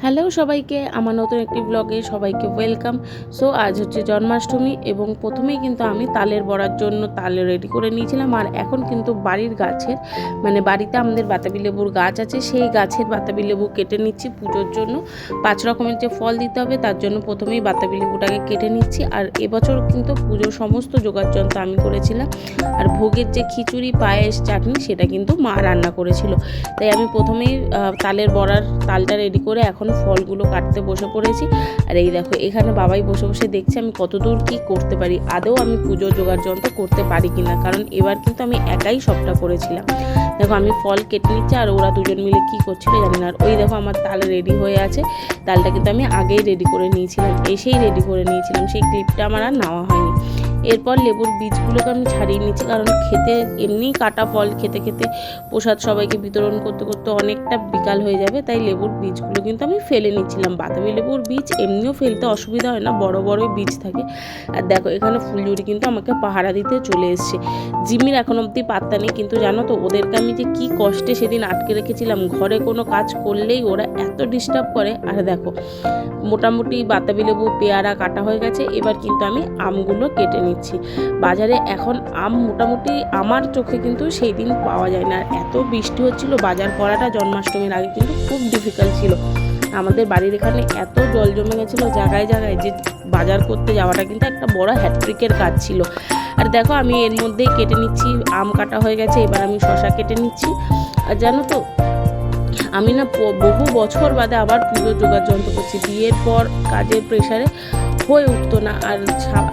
Hello সবাইকে, আমার নতুন একটি ব্লগে সবাইকে ওয়েলকাম। সো আজ হচ্ছে জন্মাষ্টমী এবং প্রথমেই কিন্তু আমি তালের বড়ার জন্য তাল রেডি করে নিয়েছিলাম। আর এখন কিন্তু বাড়ির গাছের বাড়িতে আমাদের বাতাবি লেবুর গাছ আছে, সেই গাছের বাতাবি লেবু কেটে নিচ্ছি পুজোর জন্য। 5 রকমের যে ফল দিতে হবে তার জন্য প্রথমেই বাতাবি লেবুটাকে কেটে নিচ্ছি। আর এবছর কিন্তু পুজোর সমস্ত জোগাড়যন্ত্র আমি করেছিলাম। আর ভোগের যে খিচুড়ি, পায়েস, চাটনি সেটা কিন্তু মা রান্না করেছিল। তাই আমি প্রথমেই তালের বড়ার তালটা রেডি করে এখন ফলগুলো কাটতে বসে পড়েছি। আর এই দেখো, এখানে বাবাই বসে বসে দেখছে আমি কতদূর কি করতে পারি, আদৌ আমি পুজোর জোগাড় যন্ত্র করতে পারি কিনা, কারণ এবার কিন্তু আমি একাই সবটা করেছিলাম। দেখো আমি ফল কেটে নিচ্ছি আর ওরা দুজন মিলে কি করছিল জানি না। আর ওই দেখো আমার তাল রেডি হয়ে আছে। তালটা কিন্তু আমি আগেই রেডি করে নিয়েছিলাম, এসেই রেডি করে নিয়েছিলাম, সেই ক্লিপটা আমার আর নেওয়া হয়নি। এরপর লেবুর বীজগুলোকে আমি ছাড়িয়ে নিচ্ছি, কারণ খেতে এমনি কাটা ফল খেতে খেতে প্রসাদ সবাইকে বিতরণ করতে করতে অনেকটা বিকাল হয়ে যাবে, তাই লেবুর বীজগুলো কিন্তু আমি ফেলে নিচ্ছিলাম। বাতাবি লেবুর বীজ এমনিও ফেলতে অসুবিধা হয় না, বড় বড়ই বীজ থাকে। আর দেখো এখানে ফুলঝুরি কিন্তু আমাকে পাহারা দিতে চলে এসছে। জিমির এখন অবধি পাত্তা নেই, কিন্তু জানো তো ওদেরকে আমি যে কি কষ্টে সেদিন আটকে রেখেছিলাম। ঘরে কোনো কাজ করলেই ওরা এত ডিস্টার্ব করে। আর দেখো মোটামুটি বাতাবি লেবু, পেয়ারা কাটা হয়ে গেছে। এবার কিন্তু আমি আমগুলো কেটে নিচ্ছি। বাজারে এখন আম মোটামুটি আমার চোখে কিন্তু সেই দিন পাওয়া যায় না। এত বৃষ্টি হচ্ছিল, বাজার করাটা জন্মাষ্টমীর আগে কিন্তু খুব ডিফিকাল্ট ছিল। আমাদের বাড়ির এখানে এত জল জমে গেছিলো জায়গায় জায়গায়, যে বাজার করতে যাওয়াটা কিন্তু একটা বড় হ্যাট্রিকের কাজ ছিল। আর দেখো আমি এর মধ্যেই কেটে নিচ্ছি, আম কাটা হয়ে গেছে। এবার আমি শশা কেটে নিচ্ছি। আর জানো তো আমি না বহু বছর বাদে আবার পুজোর জোগাড় যন্ত্র করছি। বিয়ের পর কাজের প্রেশারে হয়ে উঠতো না।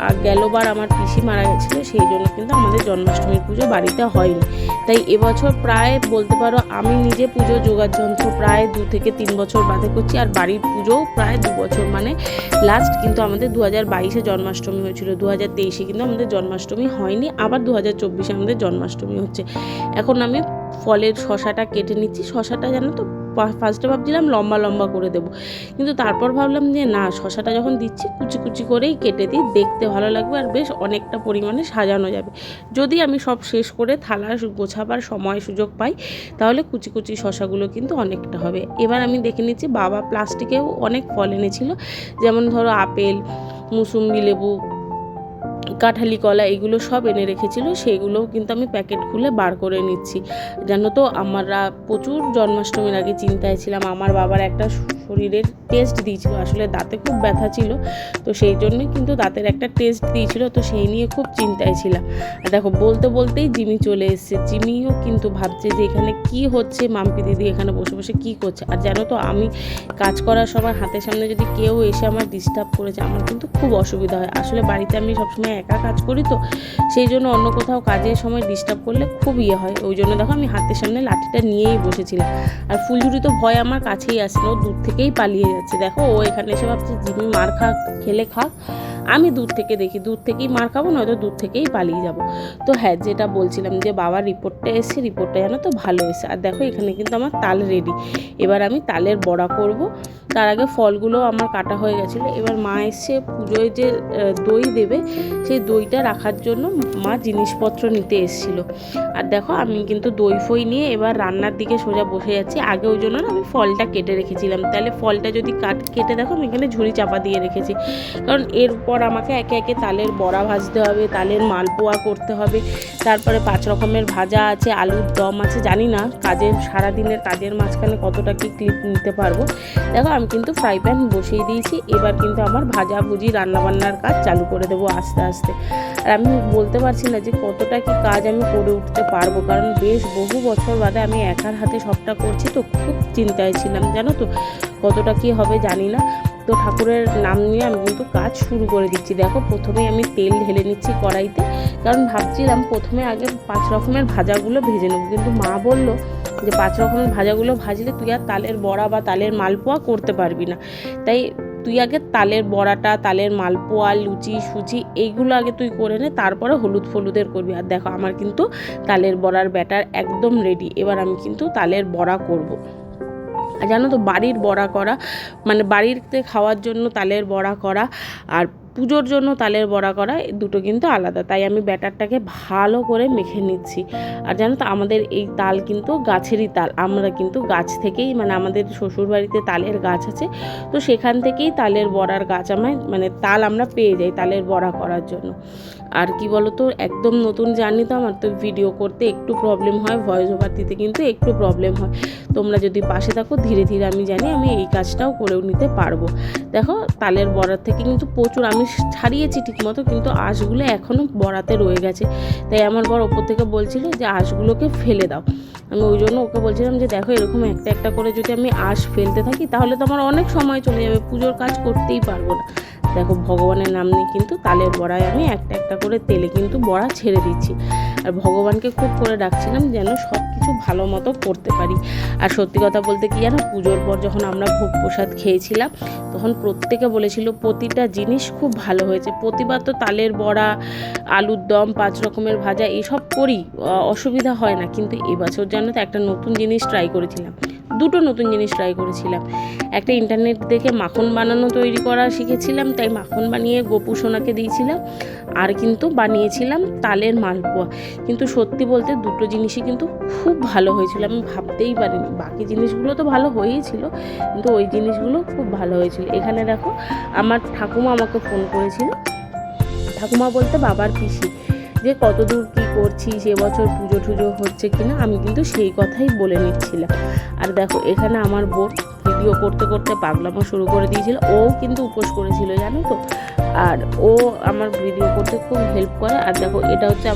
আর গেলবার আমার পিসি মারা গেছিলো, সেই জন্য কিন্তু আমাদের জন্মাষ্টমীর পুজো বাড়িতে হয়নি। তাই এবছর প্রায় বলতে পারো আমি নিজে পুজো জোগাড় যন্ত্র প্রায় 2 থেকে 3 বছর বাদে করছি। আর বাড়ির পুজোও প্রায় 2 বছর, লাস্ট কিন্তু আমাদের 2022-এ জন্মাষ্টমী হয়েছিল, 2023-এ কিন্তু আমাদের জন্মাষ্টমী হয়নি। আবার 2024-এ আমাদের জন্মাষ্টমী হচ্ছে। এখন আমি ফলের শশাটা কেটে নিচ্ছি। শশাটা জানো তো ফার্স্টে ভাবছিলাম লম্বা লম্বা করে দেবো, কিন্তু তারপর ভাবলাম যে না, শশাটা যখন দিচ্ছি কুচি কুচি করেই কেটে দিই, দেখতে ভালো লাগবে আর বেশ অনেকটা পরিমাণে সাজানো যাবে। যদি আমি সব শেষ করে থালা গোছাবার সময় সুযোগ পাই, তাহলে কুচি কুচি শশাগুলো কিন্তু অনেকটা হবে। এবার আমি দেখে নিচ্ছি বাবা প্লাস্টিকেও অনেক ফল এনেছিল, যেমন ধরো আপেল, মুসুম্বি লেবু, কাঁঠালি কলা, এগুলো সব এনে রেখেছিল। সেইগুলোও কিন্তু আমি প্যাকেট খুলে বার করে নিচ্ছি। জানো তো আমরা প্রচুর জন্মাষ্টমীর আগে চিন্তায় ছিলাম। আমার বাবার একটা শরীরের টেস্ট দিয়েছিল, আসলে দাঁতে খুব ব্যথা ছিল, তো সেই জন্যই কিন্তু দাঁতের একটা টেস্ট দিয়েছিল, তো সেই নিয়ে খুব চিন্তায় ছিলাম। আর দেখো বলতে বলতেই জিমি চলে এসছে। জিমিও কিন্তু ভাবছে যে এখানে কি হচ্ছে, মাম্পি দিদি এখানে বসে বসে কি করছে। আর জানো তো আমি কাজ করার সময় হাতের সামনে যদি কেউ এসে আমার ডিস্টার্ব করেছে, আমার কিন্তু খুব অসুবিধা হয়। আসলে বাড়িতে আমি সবসময় একা কাজ করি, তো সেই জন্য অন্য কোথাও কাজের সময় ডিস্টার্ব করলে খুব হয়। ওই জন্য দেখো আমি হাতের সামনে লাঠিটা নিয়েই বসেছিলাম। আর ফুলঝুরি তো ভয় আমার কাছেই আসছে না, ও দূর থেকেই পালিয়ে যাচ্ছে। দেখো ও এখানে এসে ভাবছে জিমি মার খাক, খেলে খাক, আমি দূর থেকে দেখি, দূর থেকেই মার খাবো, নয়তো দূর থেকেই পালিয়ে যাব। তো হ্যাঁ, যেটা বলছিলাম যে বাবার রিপোর্টটা এসছে, রিপোর্টটা জানো তো ভালো এসে। আর দেখো এখানে কিন্তু আমার তাল রেডি। এবার আমি তালের বড়া করব। তার আগে ফলগুলো আমার কাটা হয়ে গেছিলো। এবার মা এসে পুজোয় যে দই দেবে, সেই দইটা রাখার জন্য মা জিনিসপত্র নিতে এসেছিলো। আর দেখো আমি কিন্তু দই ফই নিয়ে এবার রান্নার দিকে সোজা বসে যাচ্ছি। আগে ওই জন্য না আমি ফলটা কেটে রেখেছিলাম, তাহলে ফলটা যদি কেটে দেখো আমি এখানে ঝুড়ি চাপা দিয়ে রেখেছি, কারণ এরপর আমাকে একে একে তালের বড়া ভাজতে হবে, তালের মালপোয়া করতে হবে, তারপরে 5 রকমের ভাজা আছে, আলুর দম আছে। জানি না সারাদিনের কাজের মাঝখানে কতটা কি ক্লিপ নিতে পারবো। দেখো আমি কিন্তু ফ্রাই প্যান বসিয়ে দিয়েছি। এবার কিন্তু আমার ভাজাভুজি রান্নাবান্নার কাজ চালু করে দেবো আস্তে আস্তে। আর আমি বলতে পারছি না যে কতটা কি কাজ আমি করে উঠতে পারবো, কারণ বেশ বহু বছর বাদে আমি একার হাতে সবটা করছি, তো খুব চিন্তায় ছিলাম। জানো তো কতটা কি হবে জানি না। তো ঠাকুরের নাম নিয়ে আমি কিন্তু কাজ শুরু করে দিচ্ছি। দেখো প্রথমেই আমি তেল ঢেলে নিচ্ছি কড়াইতে, কারণ ভাবছিলাম প্রথমে আগে 5 রকমের ভাজাগুলো ভেজে নেবো, কিন্তু মা বললো যে 5 রকমের ভাজাগুলো ভাজলে তুই আর তালের বড়া বা তালের মালপোয়া করতে পারবি না। তাই তুই আগে তালের বড়াটা, তালের মালপোয়া, লুচি সুচি এইগুলো আগে তুই করে নে, তারপরে হলুদ ফলুদের করবি। আর দেখো আমার কিন্তু তালের বড়ার ব্যাটার একদম রেডি। এবার আমি কিন্তু তালের বড়া করব। আর জানো তো বাড়ির বড়া করা বাড়িতে খাওয়ার জন্য তালের বড়া করা আর পুজোর জন্য তালের বড়া করা দুটো কিন্তু আলাদা। তাই আমি ব্যাটারটাকে ভালো করে মেখে নিচ্ছি। আর জানো তো আমাদের এই তাল কিন্তু গাছেরই তাল, আমরা কিন্তু গাছ থেকেই মানে আমাদের শ্বশুরবাড়িতে তালের গাছ আছে, তো সেখান থেকেই তালের বড়ার গাছ মানে তাল আমরা পেয়ে যাই তালের বড়া করার জন্য। আর কি বলো তো, একদম নতুন জার্নি তো আমার, তো ভিডিও করতে একটু প্রবলেম হয়, ভয়েস ওভার দিতে কিন্তু একটু প্রবলেম হয়। তোমরা যদি পাশে থাকো ধীরে ধীরে আমি জানি আমি এই কাজটাও করেও নিতে পারবো। দেখো তালের বড়ার থেকে কিন্তু প্রচুর আমি ছাড়িয়েছি ঠিকমতো, কিন্তু আঁশগুলো এখনও বড়াতে রয়ে গেছে। তাই আমার বর ওপর থেকে বলছিল যে আঁশগুলোকে ফেলে দাও। আমি ওই জন্য ওকে বলছিলাম যে দেখো এরকম একটা একটা করে যদি আমি আঁশ ফেলতে থাকি তাহলে তো আমার অনেক সময় চলে যাবে, পুজোর কাজ করতেই পারবো না। দেখো ভগবানের নাম নিয়ে কিন্তু তালের বড়ায় আমি একটা একটা করে তেলে কিন্তু বড়া ছেড়ে দিচ্ছি। আর ভগবানকে খুব করে ডাকছিলাম যেন সব কিছু ভালো মতো করতে পারি। আর সত্যি কথা বলতে কি জানো, পুজোর পর যখন আমরা ভোগ প্রসাদ খেয়েছিলাম তখন প্রত্যেকে বলেছিল প্রতিটা জিনিস খুব ভালো হয়েছে। প্রতিবার তো তালের বড়া, আলুর দম, 5 রকমের ভাজা এসব করি, অসুবিধা হয় না, কিন্তু এবছর জানো তো একটা নতুন জিনিস ট্রাই করেছিলাম, দুটো নতুন জিনিস ট্রাই করেছিলাম। একটা ইন্টারনেট দেখে মাখন বানানো তৈরি করা শিখেছিলাম, তাই মাখন বানিয়ে গোপু সোনাকে দিয়েছিলাম। আর কিন্তু বানিয়েছিলাম তালের মালপোয়া। কিন্তু সত্যি বলতে দুটো জিনিসই কিন্তু খুব ভালো হয়েছিল, আমি ভাবতেই পারিনি। বাকি জিনিসগুলো তো ভালো হয়েই ছিল, কিন্তু ওই জিনিসগুলো খুব ভালো হয়েছিল। এখানে দেখো আমার ঠাকুমা আমাকে ফোন করেছিল, ঠাকুমা বলতে বাবার পিসি, যে কতদূর কী করছিস, এবছর পুজো টুজো হচ্ছে কিনা, আমি কিন্তু সেই কথাই বলে নিচ্ছিলাম। আর দেখো এখানে আমার বোন ভিডিও করতে করতে পাগলামো শুরু করে দিয়েছিল, ও কিন্তু উপোস করেছিল জানো তো। আর ও আমার ভিডিও করতে খুব হেল্প করে। আর দেখো এটা হচ্ছে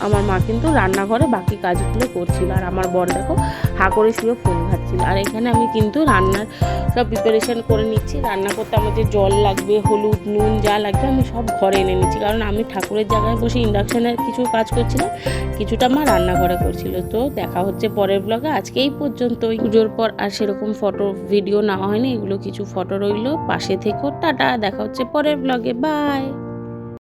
আমার মা কিন্তু রান্নাঘরে বাকি কাজগুলো করছিল, আর আমার বোন দেখো হা করে শুয়ে ফোন ঘাটছিল। আর এখানে আমি কিন্তু রান্নার সব প্রিপারেশান করে নিচ্ছি। রান্না করতে আমার যে জল লাগবে, হলুদ, নুন যা লাগবে আমি সব ঘরে এনে নিচ্ছি, কারণ আমি ঠাকুরের জায়গায় বসে ইন্ডাকশানের কিছু কাজ করছিলাম, কিছুটা মা রান্নাঘরে করছিল। তো দেখা হচ্ছে পরের ব্লগে। আজকে এই পর্যন্তই। পুজোর পর আর সেরকম ফটো ভিডিও নেওয়া হয়নি, এগুলো কিছু ফটো রইলো, পাশে থেকো। টাটা, দেখা হচ্ছে পরের ব্লগে, বাই।